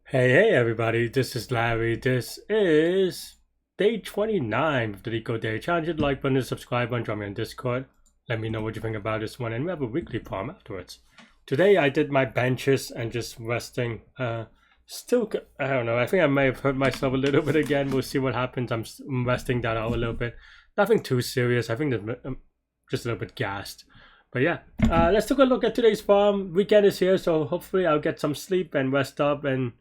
Hey everybody, this is Larry. This is day 29 of the Leetcode Day Challenge. Hit the like button, subscribe button, join me on Discord. Let me know what you think about this one, and we have a weekly poem afterwards. Today I did my benches and just resting. Still, I don't know. I think I may have hurt myself a little bit again. We'll see what happens. I'm resting that out a little bit. Nothing too serious. I think I'm just a little bit gassed. But yeah, let's take a look at today's poem. Weekend is here, so hopefully I'll get some sleep and rest up and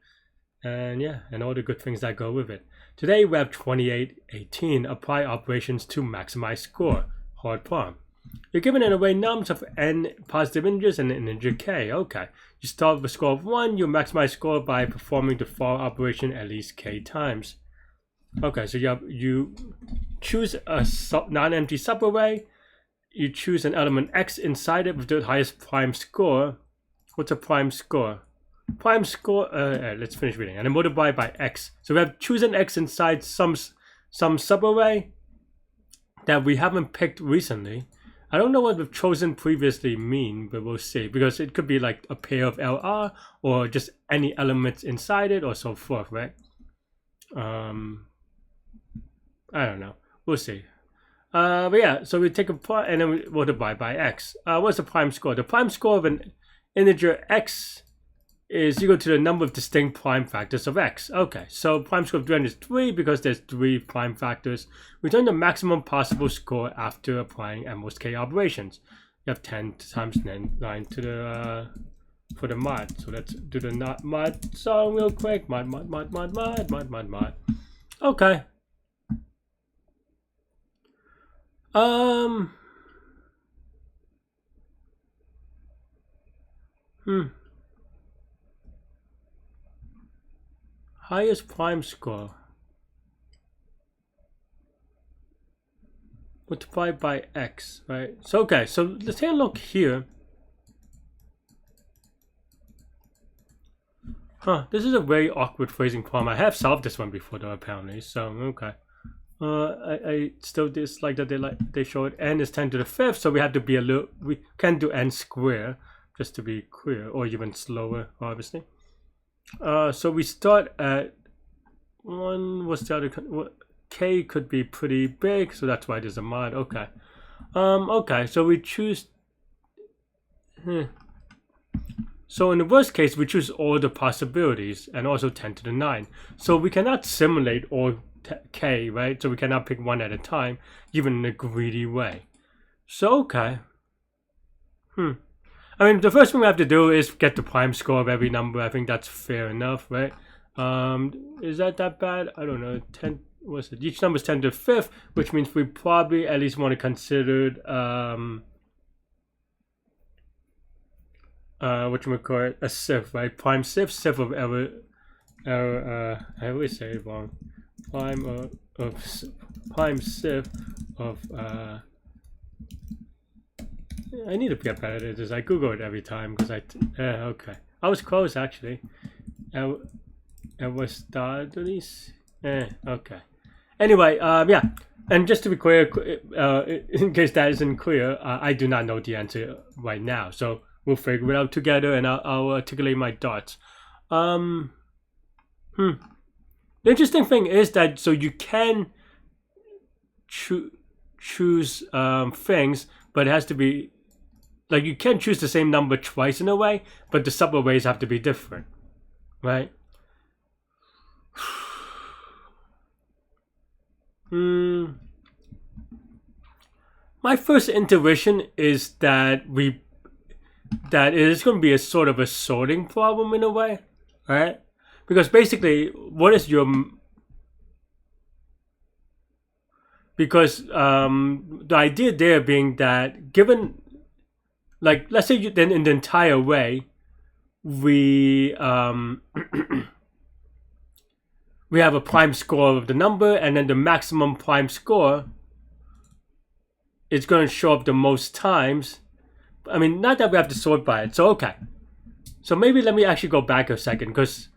yeah, and all the good things that go with it. Today we have 2818, apply operations to maximize score, hard poem. You're given an array nums of n positive integers and an integer k. Okay, you start with a score of 1, you maximize score by performing the for operation at least k times. Okay, so you choose a non-empty subarray, you choose an element x inside it with the highest prime score. What's a prime score? Prime score, let's finish reading, and then multiply by x. So we have chosen x inside some subarray that we haven't picked recently. I don't know what we've chosen previously mean, but we'll see, because it could be like a pair of LR or just any elements inside it or so forth, right? I don't know. We'll see. But yeah, so we take a part and then we multiply by x. What's the prime score? The prime score of an integer x is equal to the number of distinct prime factors of x. Okay, so prime score of 300 is 3 because there's 3 prime factors. Return the maximum possible score after applying at most k operations. You have 10 times 9 to the for the mod. So let's do the mod song real quick. Mod. Okay. Highest prime score multiplied by x, right? So okay, so let's take a look here. This is a very awkward phrasing problem. I have solved this one before though, apparently. So okay. I still dislike that they showed n is 10 to the 5th, so we have to be we can do n square just to be clear, or even slower, obviously. So we start at 1. What's the other? K could be pretty big, so that's why there's a mod. Okay. Okay, so we choose. So in the worst case, we choose all the possibilities and also 10 to the 9. So we cannot simulate all k, right? So we cannot pick one at a time, even in a greedy way. So okay. I mean, the first thing we have to do is get the prime score of every number. I think that's fair enough, right? Is that bad? I don't know. 10. What's it? Each number is 10 to the 5th, which means we probably at least want to consider whatchamacallit, a sieve, right? Prime sieve of I always say it wrong. Prime sieve of I need to get better at this. I Google it every time because okay. I was close actually. I was studies. Okay. Anyway, yeah. And just to be clear, in case that isn't clear, I do not know the answer right now. So we'll figure it out together, and I'll articulate my thoughts. The interesting thing is that so you can choose things, but it has to be like you can choose the same number twice in a way, but the subarrays have to be different, right? My first intuition is that it is going to be a sort of a sorting problem in a way, right? Because basically, what is your the idea there being that given, like, let's say then in the entire way, we we have a prime score of the number, and then the maximum prime score is going to show up the most times. I mean, not that we have to sort by it. So okay, so maybe let me actually go back a second, because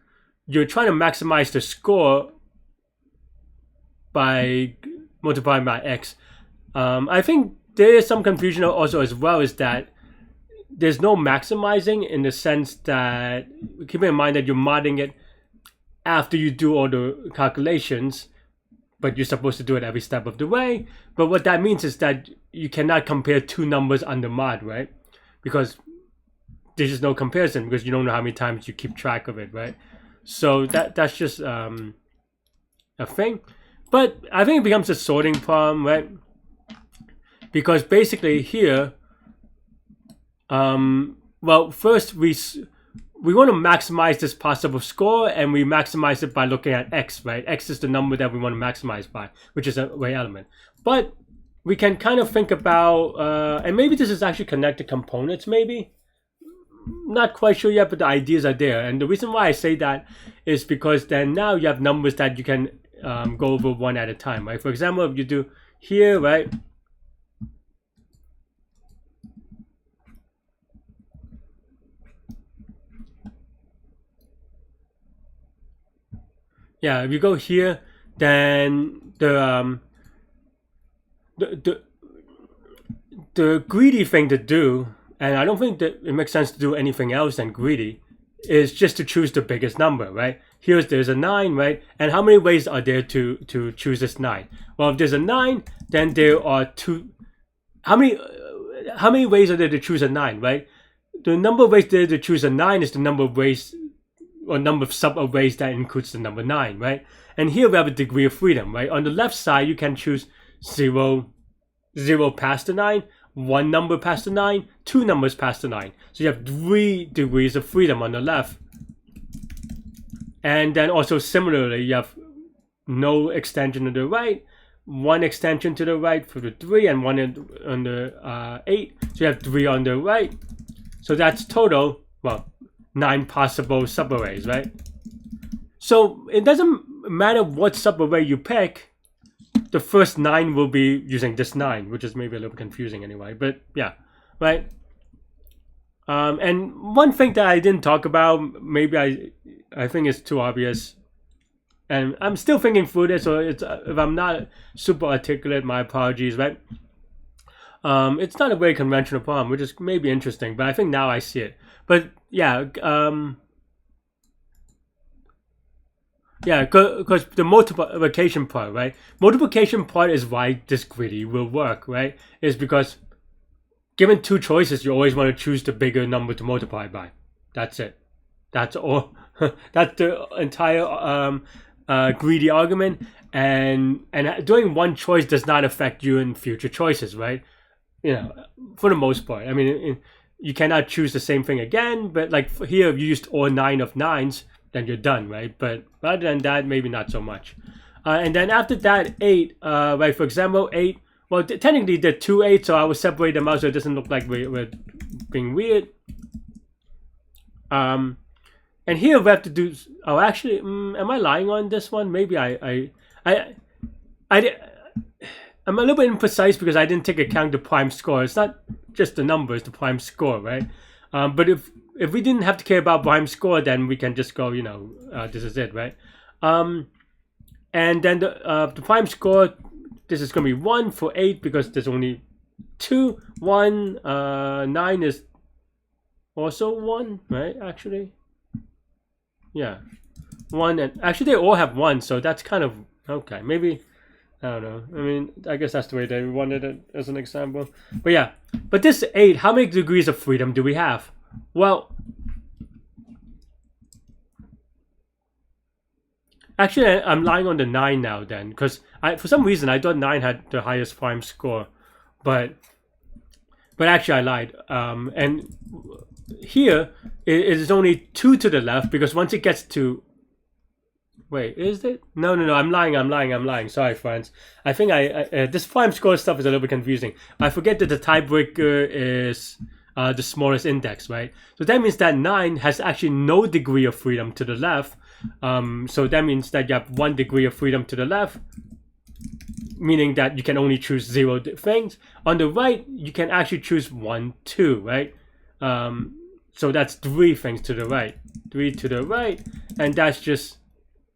you're trying to maximize the score by multiplying by x. I think there is some confusion also as well, is that there's no maximizing in the sense that, keep in mind that you're modding it after you do all the calculations, but you're supposed to do it every step of the way. But what that means is that you cannot compare two numbers under mod, right? Because there's just no comparison, because you don't know how many times you keep track of it, right? So that's just a thing. But I think it becomes a sorting problem, right? Because basically here, well, first we want to maximize this possible score, and we maximize it by looking at x, right? X is the number that we want to maximize by, which is an array element. But we can kind of think about, and maybe this is actually connected components, maybe. Not quite sure yet, but the ideas are there. And the reason why I say that is because then now you have numbers that you can go over one at a time, right? For example, if you do here, right? Yeah, if you go here, then the greedy thing to do, and I don't think that it makes sense to do anything else than greedy, is just to choose the biggest number, right? There's a 9, right? And how many ways are there to choose this 9? Well, if there's a 9, then there are 2. How many ways are there to choose a 9, right? The number of ways there to choose a 9 is the number of ways, or number of sub-arrays that includes the number 9, right? And here we have a degree of freedom, right? On the left side, you can choose 0 past the 9, 1 number past the 9, 2 numbers past the 9. So you have 3 degrees of freedom on the left. And then also similarly, you have no extension to the right, 1 extension to the right for the 3, and 1 on the 8. So you have 3 on the right. So that's total, well, 9 possible subarrays, right? So it doesn't matter what subarray you pick, the first 9 will be using this 9, which is maybe a little confusing anyway, but yeah, right? And one thing that I didn't talk about, maybe I think it's too obvious, and I'm still thinking through this, so it's, if I'm not super articulate, my apologies, right? It's not a very conventional problem, which is maybe interesting, but I think now I see it. But yeah, yeah, because the multiplication part, right? Multiplication part is why this greedy will work, right? Is because given 2 choices, you always want to choose the bigger number to multiply by. That's it. That's all. That's the entire greedy argument. And doing one choice does not affect you in future choices, right? You know, for the most part. I mean, you cannot choose the same thing again, but like here, if you used all 9 of 9s, then you're done, right? But other than that, maybe not so much. And then after that, 8, right? For example, 8. Well, technically they're 2 8s, so I will separate them out so it doesn't look like we're being weird. And here we have to do. Oh, actually, am I lying on this one? Maybe I'm a little bit imprecise because I didn't take account the prime score. It's not just the number; it's the prime score, right? But if we didn't have to care about prime score, then we can just go, you know, this is it, right? And then the prime score, this is going to be 1 for 8 because there's only 2. 1, 9 is also 1, right? Actually, yeah, 1, and actually they all have 1, so that's kind of okay. Maybe, I don't know. I mean, I guess that's the way they wanted it as an example. But yeah, but this 8, how many degrees of freedom do we have? Well, actually, I'm lying on the 9 now then, because for some reason I thought 9 had the highest prime score, but actually I lied. And here it is only 2 to the left because once it gets to, wait, is it? No, I'm lying. Sorry, friends. I think this prime score stuff is a little bit confusing. I forget that the tiebreaker is the smallest index, right? So that means that 9 has actually no degree of freedom to the left. So that means that you have 1 degree of freedom to the left, meaning that you can only choose 0 things. On the right, you can actually choose 1, 2, right? So that's 3 things to the right. 3 to the right, and that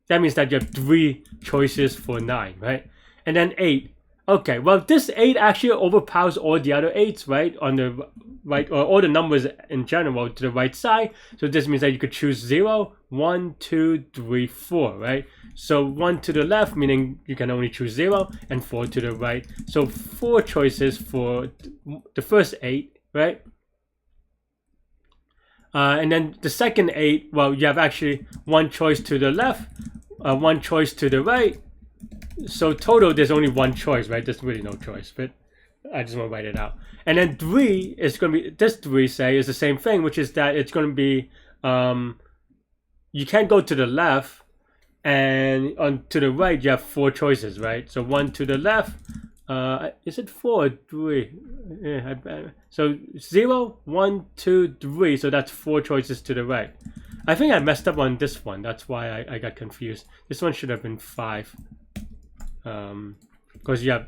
means that you have 3 choices for 9, right? And then 8. Okay, well, this 8 actually overpowers all the other 8s, right? On the right, or all the numbers in general to the right side. So this means that you could choose 0, 1, 2, 3, 4, right? So 1 to the left, meaning you can only choose 0, and 4 to the right. So 4 choices for the first 8, right? And then the second 8, well, you have actually 1 choice to the left, 1 choice to the right. So total, there's only 1 choice, right? There's really no choice, but I just want to write it out. And then 3 is going to be, this 3 say is the same thing, which is that it's going to be, you can't go to the left, and on to the right, you have 4 choices, right? So 1 to the left, is it 4 or 3? Yeah, so 0, 1, 2, 3, so that's 4 choices to the right. I think I messed up on this one, that's why I got confused. This one should have been 5. Because you have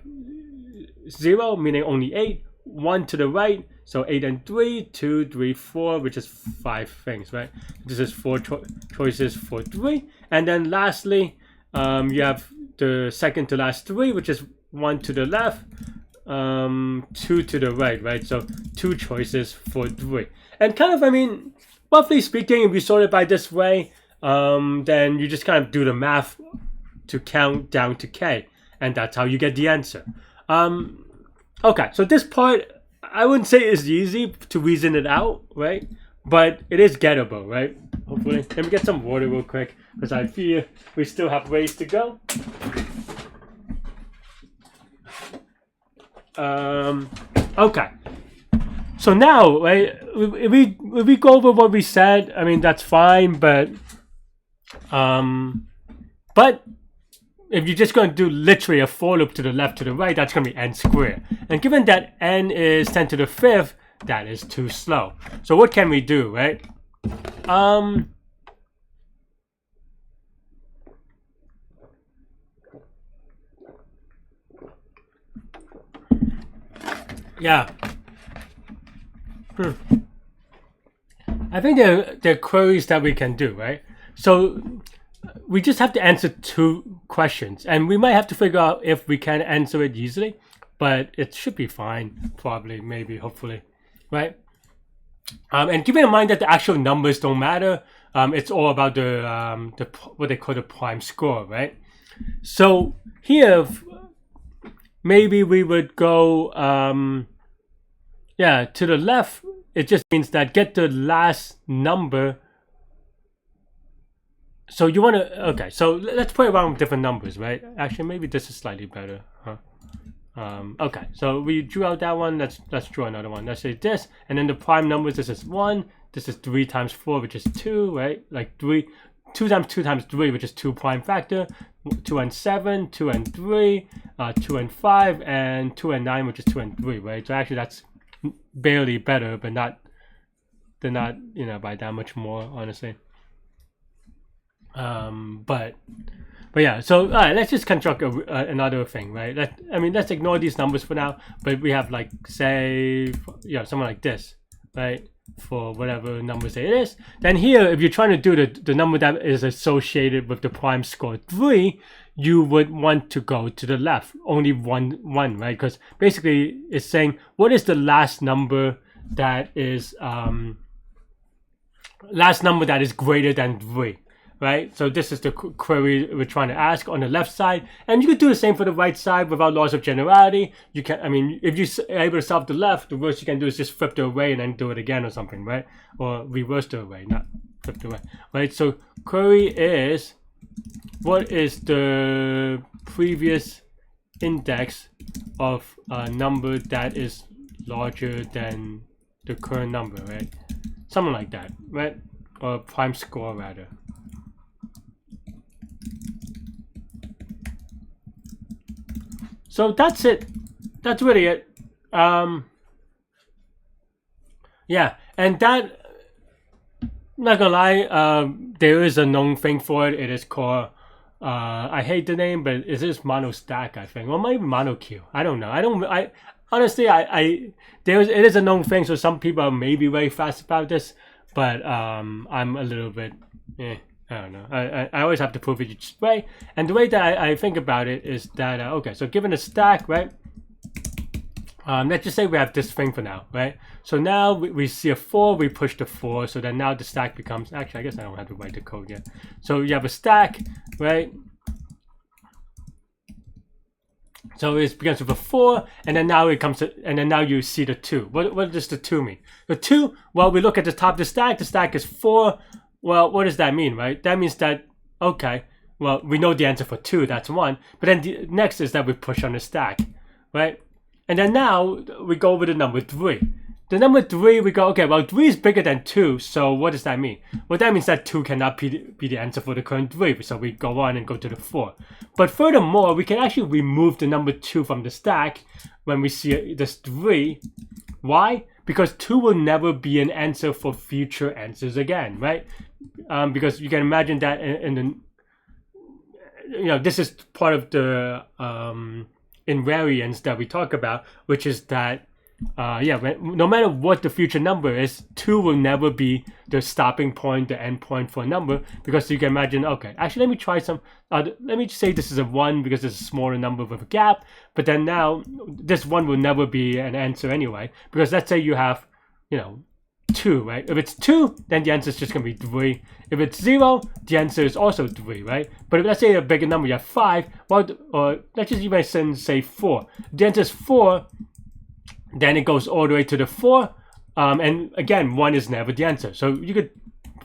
0 meaning only 8, 1 to the right, so 8 and 3, 2, 3, 4, which is 5 things, right? This is 4 choices for 3, and then lastly, you have the second to last 3, which is 1 to the left, 2 to the right? So 2 choices for 3, and kind of, I mean, roughly speaking, if you sort it by this way, then you just kind of do the math to count down to k, and that's how you get the answer. Okay, so this part, I wouldn't say is easy to reason it out, right? But it is gettable, right? Hopefully. Let me get some water real quick, because I fear we still have ways to go. Okay. So now, right, if we go over what we said, I mean, that's fine, but if you're just going to do literally a for loop to the left to the right, that's going to be n squared. And given that n is 10 to the 5th, that is too slow. So what can we do, right? Yeah. I think there are queries that we can do, right? So we just have to answer 2 questions, and we might have to figure out if we can answer it easily, but it should be fine, probably, maybe, hopefully, right? And keeping in mind that the actual numbers don't matter, it's all about the what they call the prime score, right? So here, maybe we would go, yeah, to the left. It just means that get the last number. So you want to, okay, so let's play around with different numbers, right? Actually, maybe this is slightly better, huh? Okay, so we drew out that one. Let's draw another one. Let's say this, and then the prime numbers, this is 1, this is 3 times 4, which is 2, right? Like 2 times 2 times 3, which is 2 prime factor, 2 and 7, 2 and 3, 2 and 5, and 2 and 9, which is 2 and 3, right? So actually that's barely better, but they're not, you know, by that much more, honestly. But yeah, so all right, let's just construct another thing, right? Let's ignore these numbers for now, but we have, like, say, yeah, something like this, right? For whatever number say it is. Then here, if you're trying to do the number that is associated with the prime score 3, you would want to go to the left, only one, right? Because basically it's saying what is the last number that is greater than 3. Right, so this is the query we're trying to ask on the left side, and you could do the same for the right side without laws of generality. You can, I mean, if you're able to solve the left, the worst you can do is just flip the array and then do it again or something, right? Or reverse the array, not flip the array, right? So query is, what is the previous index of a number that is larger than the current number, right? Something like that, right? Or prime score rather. So that's it. That's really it. Yeah, and that, not gonna lie, there is a known thing for it. It is called, I hate the name, but it is monostack, I think, or maybe monoqueue. I don't know. I honestly, it is a known thing. So some people are maybe very fast about this, but I'm a little bit, I don't know. I always have to prove it each way. And the way that I think about it is that, okay, so given a stack, right? Let's just say we have this thing for now, right? So now we see a 4, we push the 4, so then now the stack becomes, actually, I guess I don't have to write the code yet. So you have a stack, right? So it begins with a 4, and then now it comes to, and then now you see the 2. What does the 2 mean? The 2, well, we look at the top of the stack is 4. Well, what does that mean, right? That means that, okay, well, we know the answer for 2, that's 1. But then the next is that we push on the stack, right? And then now we go with the number 3. The number 3, we go, okay, well, 3 is bigger than 2, so what does that mean? Well, that means that 2 cannot be the answer for the current 3, so we go on and go to the 4. But furthermore, we can actually remove the number 2 from the stack when we see this 3. Why? Because 2 will never be an answer for future answers again, right? Because you can imagine that in the, you know, this is part of the invariance that we talk about, which is that no matter what the future number is, 2 will never be the stopping point, the end point for a number, because you can imagine, okay, actually let me try some, let me just say this is a 1 because it's a smaller number with a gap, but then now this 1 will never be an answer anyway, because let's say you have, you know, 2, right? If it's 2, then the answer is just going to be 3. If it's 0, the answer is also 3, right? But if let's say a bigger number, you have 5, well, or let's just even say 4. The answer is 4, then it goes all the way to the 4. And again, 1 is never the answer. So you could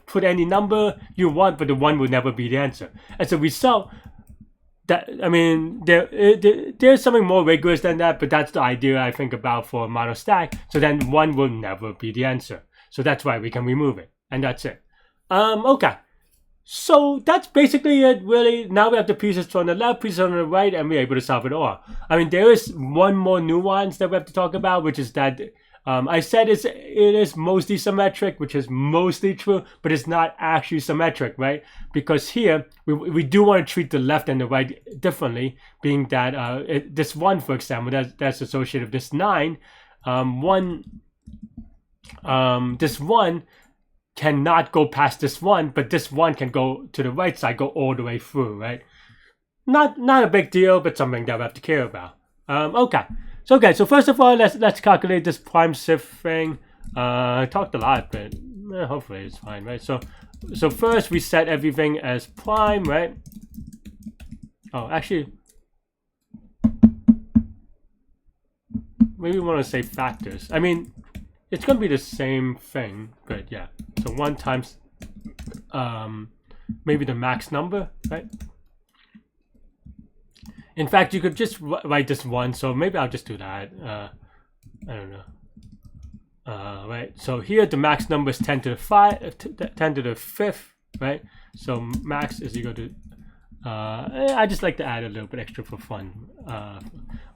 put any number you want, but the 1 will never be the answer. As a result, that, I mean, there's something more rigorous than that, but that's the idea I think about for a mono stack. So then 1 will never be the answer. So that's why we can remove it. And that's it. Okay. So that's basically it, really. Now we have the pieces on the left, pieces on the right, and we're able to solve it all. I mean, there is one more nuance that we have to talk about, which is that I said it is mostly symmetric, which is mostly true, but it's not actually symmetric, right? Because here, we do want to treat the left and the right differently, being that this 1, for example, that's associated with this 9. This 1 cannot go past this 1, but this 1 can go to the right side, go all the way through, right? Not a big deal, but something that we have to care about. Okay. So first of all, let's calculate this prime sieve thing. I talked a lot, but hopefully it's fine, right? So first we set everything as prime, right? Oh, actually, maybe we want to say factors. I mean, it's going to be the same thing, but yeah. So 1 times maybe the max number, right? In fact, you could just write this 1, so maybe I'll just do that. I don't know. Right, so here the max number is 10 to the 5th, right? So max is equal to, I just like to add a little bit extra for fun,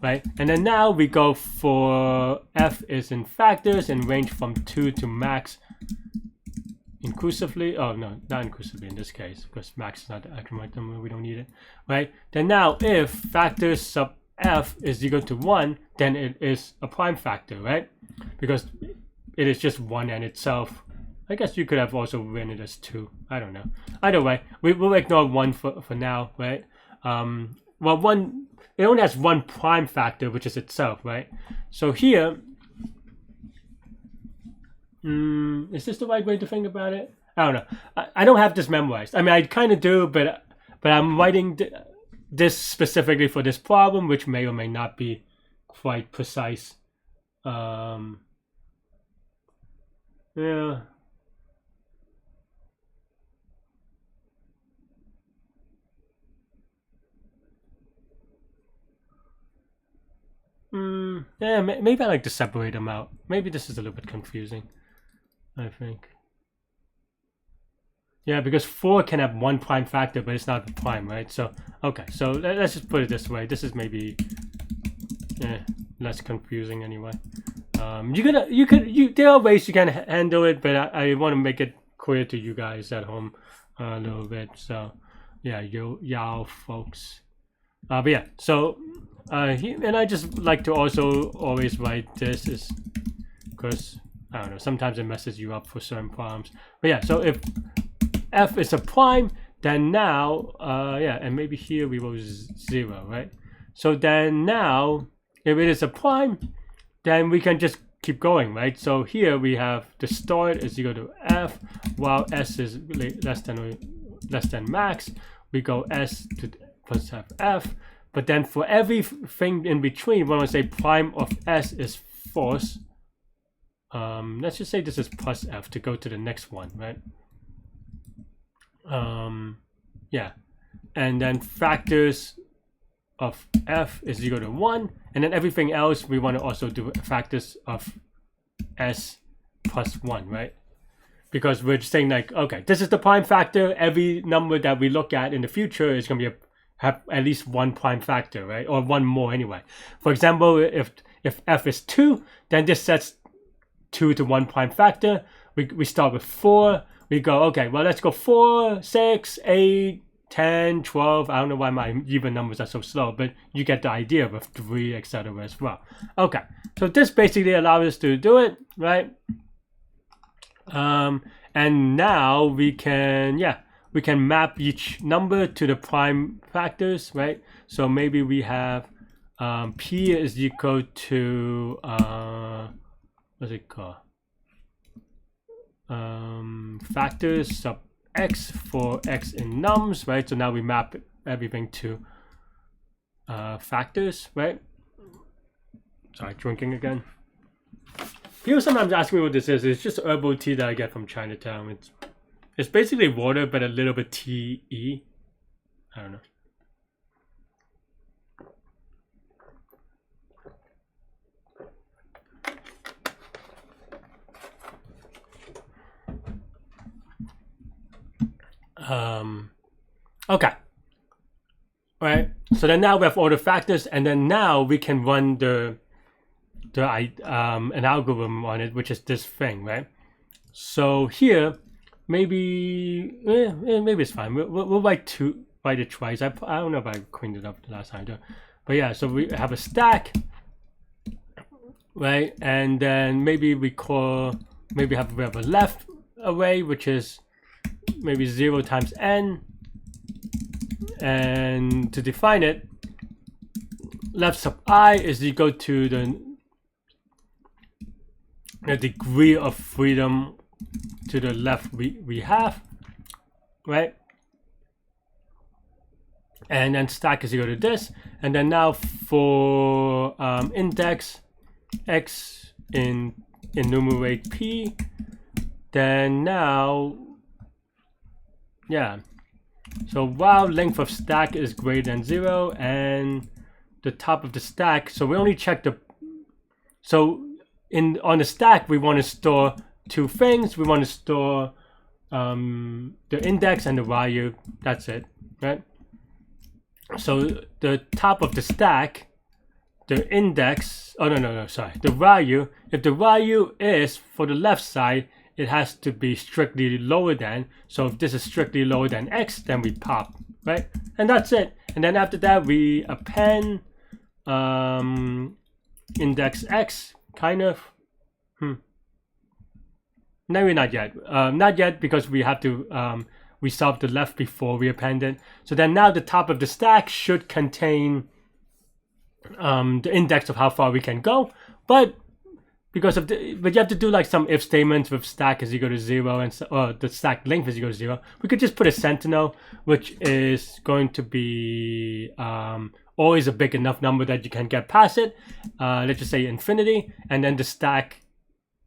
right? And then now we go for f is in factors and range from 2 to max inclusively. Oh no, not inclusively in this case, because max is not the actual number, we don't need it, right? Then now if factors sub f is equal to 1, then it is a prime factor, right? Because it is just 1 and itself. I guess you could have also written it as 2. I don't know. Either way, we'll ignore 1 for now, right? Well, 1, it only has 1 prime factor, which is itself, right? So here, is this the right way to think about it? I don't know. I don't have this memorized. I mean, I kind of do, but I'm writing this specifically for this problem, which may or may not be quite precise. Yeah. Yeah, maybe I like to separate them out. Maybe this is a little bit confusing, I think. Yeah, because 4 can have 1 prime factor, but it's not the prime, right? So, okay, so let's just put it this way. This is maybe less confusing anyway. There are ways you can handle it, but I want to make it clear to you guys at home a little bit. So, yeah, y'all folks. But yeah, so and I just like to also always write this, is because I don't know, sometimes it messes you up for certain problems. But yeah, so if f is a prime, then now, yeah, and maybe here we will 0, right? So then now, if it is a prime, then we can just keep going, right? So here we have the start is equal to f, while s is less than max. We go s to plus f, but then for everything in between, when I say prime of s is false, let's just say this is plus f to go to the next one, right? Yeah, and then factors of f is equal to 1, and then everything else we want to also do factors of s plus 1, right? Because we're saying like, okay, this is the prime factor. Every number that we look at in the future is going to be have at least one prime factor, right? Or one more anyway. For example, if f is 2, then this sets 2 to 1 prime factor. We start with 4. We go, okay, well, let's go 4, 6, 8, 10, 12. I don't know why my even numbers are so slow, but you get the idea with 3, etc. as well. Okay, so this basically allows us to do it, right? And now we can, yeah, we can map each number to the prime factors, right? So maybe we have p is equal to what's it called? Factors sub x for x in nums, right? So now we map everything to factors, right? Sorry, drinking again. People sometimes ask me what this is. It's just herbal tea that I get from Chinatown. It's basically water, but a little bit tea-y. I don't know. Okay. Right. So then now we have all the factors, and then now we can run an algorithm on it, which is this thing, right? So here, maybe it's fine. We'll write it twice. I don't know if I cleaned it up the last time, but yeah. So we have a stack, right? And then maybe we have a left array, which is maybe 0 times n, and to define it, left sub I is equal to the degree of freedom to the left we have, right? And then stack is equal to this, and then now for index x in enumerate p, then now, yeah, so while length of stack is greater than 0 and the top of the stack, so we only check on the stack we want to store two things. We want to store the index and the value. That's it, right? So the top of the stack, the index, the value, if the value is for the left side, it has to be strictly lower than. So if this is strictly lower than x, then we pop, right? And that's it. And then after that, we append index x, kind of. No, not yet. Not yet, because we have to we solve the left before we append it. So then now the top of the stack should contain the index of how far we can go, but you have to do like some if statements with stack is equal to 0 and the stack length is equal to 0. We could just put a sentinel, which is going to be always a big enough number that you can get past it. Let's just say infinity, and then the stack,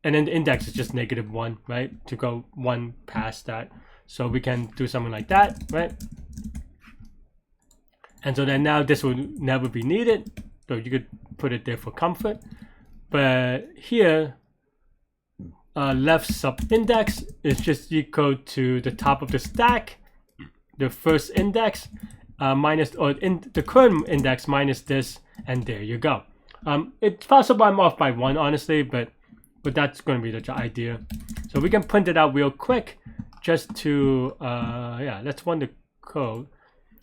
and then the index is just -1, right? To go 1 past that. So we can do something like that, right? And so then now this will never be needed. So you could put it there for comfort. But here, left sub index is just equal to the top of the stack, the first index, minus, or the current index minus this, and there you go. It's possible I'm off by 1, honestly, but that's going to be the idea. So we can print it out real quick, just to yeah. Let's run the code.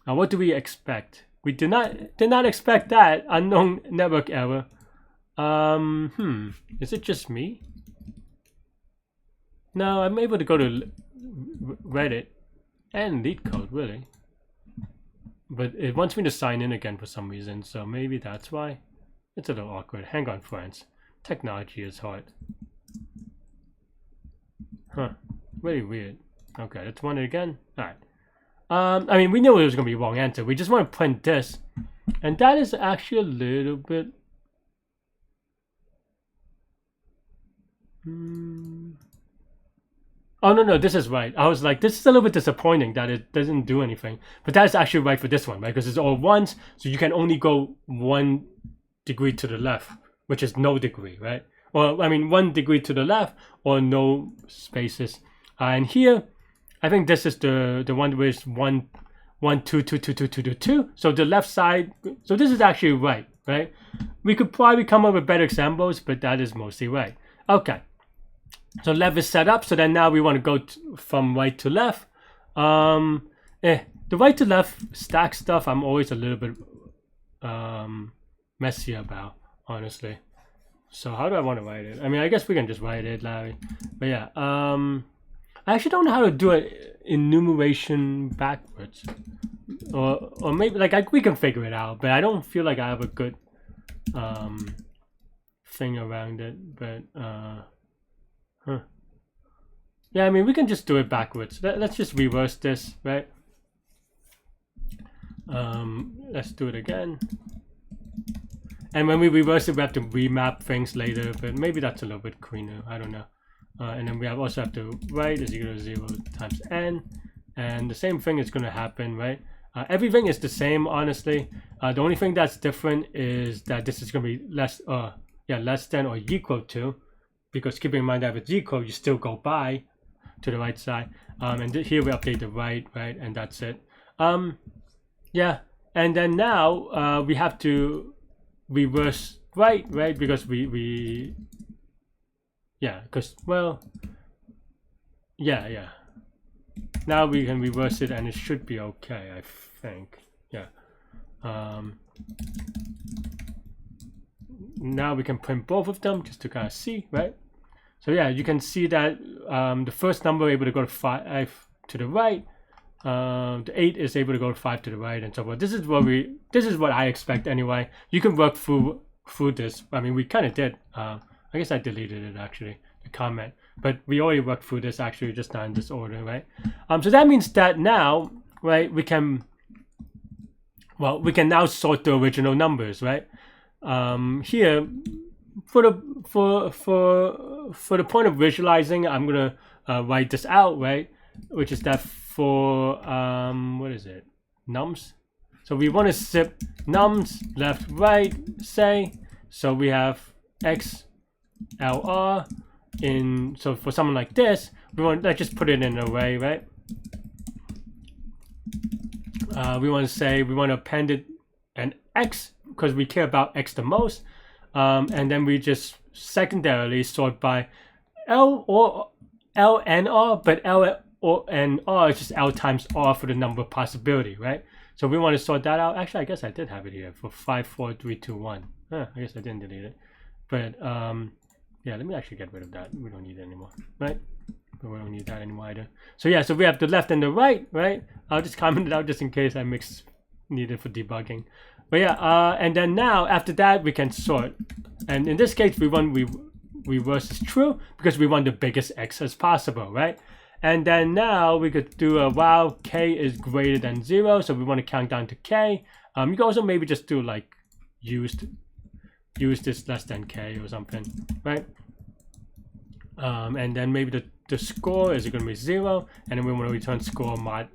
What do we expect? We did not expect that unknown network error. Is it just me? No, I'm able to go to Reddit. and Leetcode, really. But it wants me to sign in again for some reason, so maybe that's why. It's a little awkward. Hang on, friends. Technology is hard. Huh. Really weird. Okay, let's run it again. Alright. I mean, we knew it was going to be a wrong answer. We just want to print this. And that is actually a little bit... Oh, no, this is right. I was like, this is a little bit disappointing that it doesn't do anything. But that's actually right for this one, right? Because it's all ones, so you can only go 1 degree to the left, which is no degree, right? Well, I mean, 1 degree to the left or no spaces. And here, I think this is the one with 1, 2, 2, 2, 2, 2, 2, 2. So the left side, so this is actually right? We could probably come up with better examples, but that is mostly right. Okay. So left is set up, so then now we want to go from right to left. The right to left stack stuff I'm always a little bit messy about, honestly. So how do I want to write it? I mean, I guess we can just write it, Larry. But yeah, I actually don't know how to do it enumeration backwards. Or maybe, like, we can figure it out, but I don't feel like I have a good thing around it, but yeah, I mean, we can just do it backwards. Let's just reverse this, right? Let's do it again. And when we reverse it, we have to remap things later, but maybe that's a little bit cleaner. I don't know. And then we also have to right is equal to 0 times n, and the same thing is going to happen, right? Everything is the same, honestly. The only thing that's different is that this is going to be less than or equal to, because keeping in mind that if it's equal, you still go by to the right side. And here we update the right, and that's it. Yeah, and then now we have to reverse right, because yeah. Now we can reverse it and it should be okay, I think. Yeah. Now we can print both of them just to kind of see, right? So yeah, you can see that the first number able to go to 5 to the right. The 8 is able to go to 5 to the right, and so forth. This is what I expect anyway. You can work through this. I mean, we kind of did. I guess I deleted it actually, the comment. But we already worked through this actually, just not in this order, right? So that means that now, right, we can now sort the original numbers, right? Here, for the point of visualizing, I'm gonna write this out, right? Which is that for what is it? Nums. So we want to zip nums left, right, say. So we have x lr in. So for someone like this, let's just put it in an array, right? We want to say we want to append it an x because we care about x the most, and then we just secondarily sort by L or L and R, but L or and R is just L times R for the number possibility, right? So we want to sort that out. Actually, I guess I did have it here for 5, 4, 3, 2, 1. I guess I didn't delete it, but yeah, let me actually get rid of that. We don't need it anymore, right? But we don't need that anymore either. So yeah, so we have the left and the right, right? I'll just comment it out just in case I needed for debugging. But yeah, and then now after that we can sort, and in this case we want reverse is true because we want the biggest x as possible, right? And then now we could do a while k is greater than 0, so we want to count down to k. You can also maybe just do like use this less than k or something, right? And then maybe the score is going to be 0, and then we want to return score mod,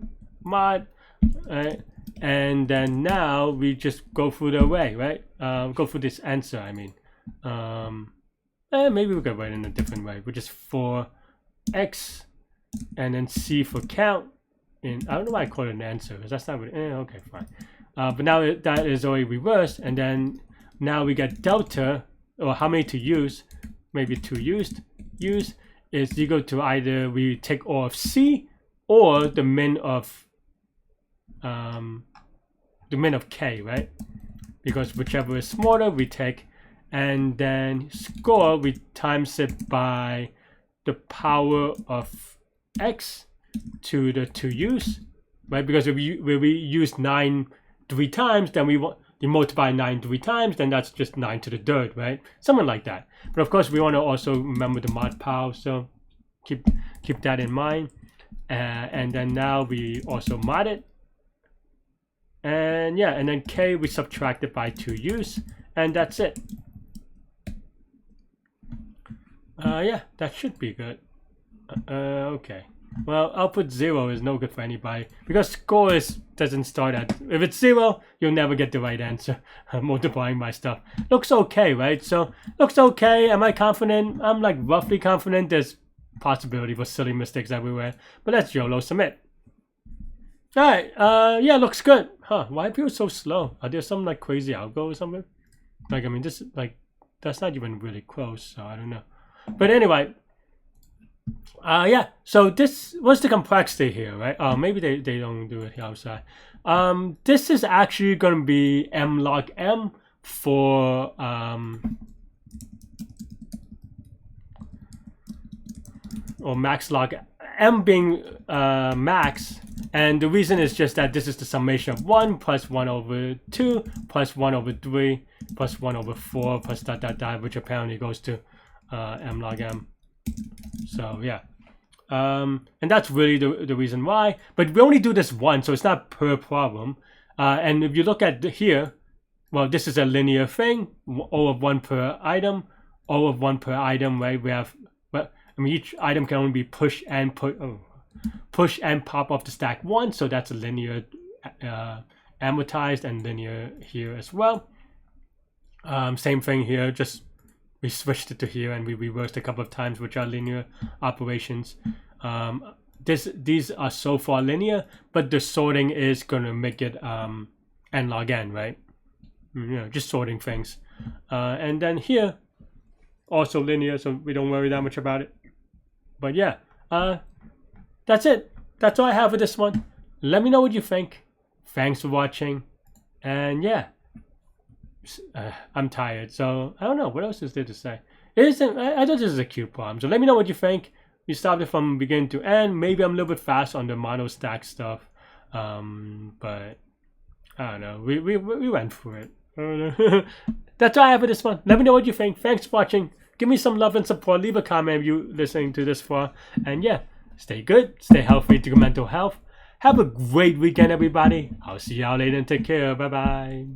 right? And then now we just go through the array, right? Go through this answer, I mean. Maybe we could write in a different way, which is for x, and then c for count. I don't know why I call it an answer, because that's not really, okay, fine. But now that is already reversed, and then now we get delta, or how many to use, maybe to use is equal to either we take all of c or the min of k, right? Because whichever is smaller we take, and then score we times it by the power of x to the to use, right? Because if we use 9 3 times, then you multiply 9 3 times, then that's just 9 to the third, right? Something like that. But of course, we want to also remember the mod pow, so keep that in mind. And then now we also mod it. And yeah, and then k we subtract it by 2us, and that's it. Yeah, that should be good. Okay. Well, output 0 is no good for anybody because score doesn't start at, if it's 0, you'll never get the right answer. Multiplying by stuff looks okay, right? So looks okay. Am I confident? I'm like roughly confident. There's possibility for silly mistakes everywhere, but let's YOLO submit. All right. Yeah, looks good. Huh? Why are people so slow? Are there some like crazy algo or something? Like, I mean, this like that's not even really close, so I don't know. But anyway. Yeah, so this was the complexity here, right? Maybe they don't do it here outside. This is actually going to be m log m for or max log m being max, and the reason is just that this is the summation of 1 plus 1 over 2 plus 1 over 3 plus 1 over 4 plus dot dot dot, which apparently goes to m log m. So yeah, and that's really the reason why. But we only do this once, so it's not per problem. And if you look at here, well, this is a linear thing. O of 1 per item, O of 1 per item, right? We have, well, I mean, each item can only be push and pop off the stack once, so that's a linear amortized and linear here as well. Same thing here, just we switched it to here and we reversed a couple of times, which are linear operations. These are so far linear, but the sorting is going to make it n log n, right? You know, just sorting things. And then here, also linear, so we don't worry that much about it. But yeah, that's it. That's all I have for this one. Let me know what you think. Thanks for watching. And yeah. I'm tired, so I don't know what else is there to say. I thought this is a cute problem, so let me know what you think. We stopped it from beginning to end. Maybe I'm a little bit fast on the mono stack stuff, but I don't know. We went for it. That's all I have for this one. Let me know what you think. Thanks for watching. Give me some love and support. Leave a comment if you're listening to this far. And yeah, stay good, stay healthy, to your mental health. Have a great weekend, everybody. I'll see y'all later and take care. Bye bye.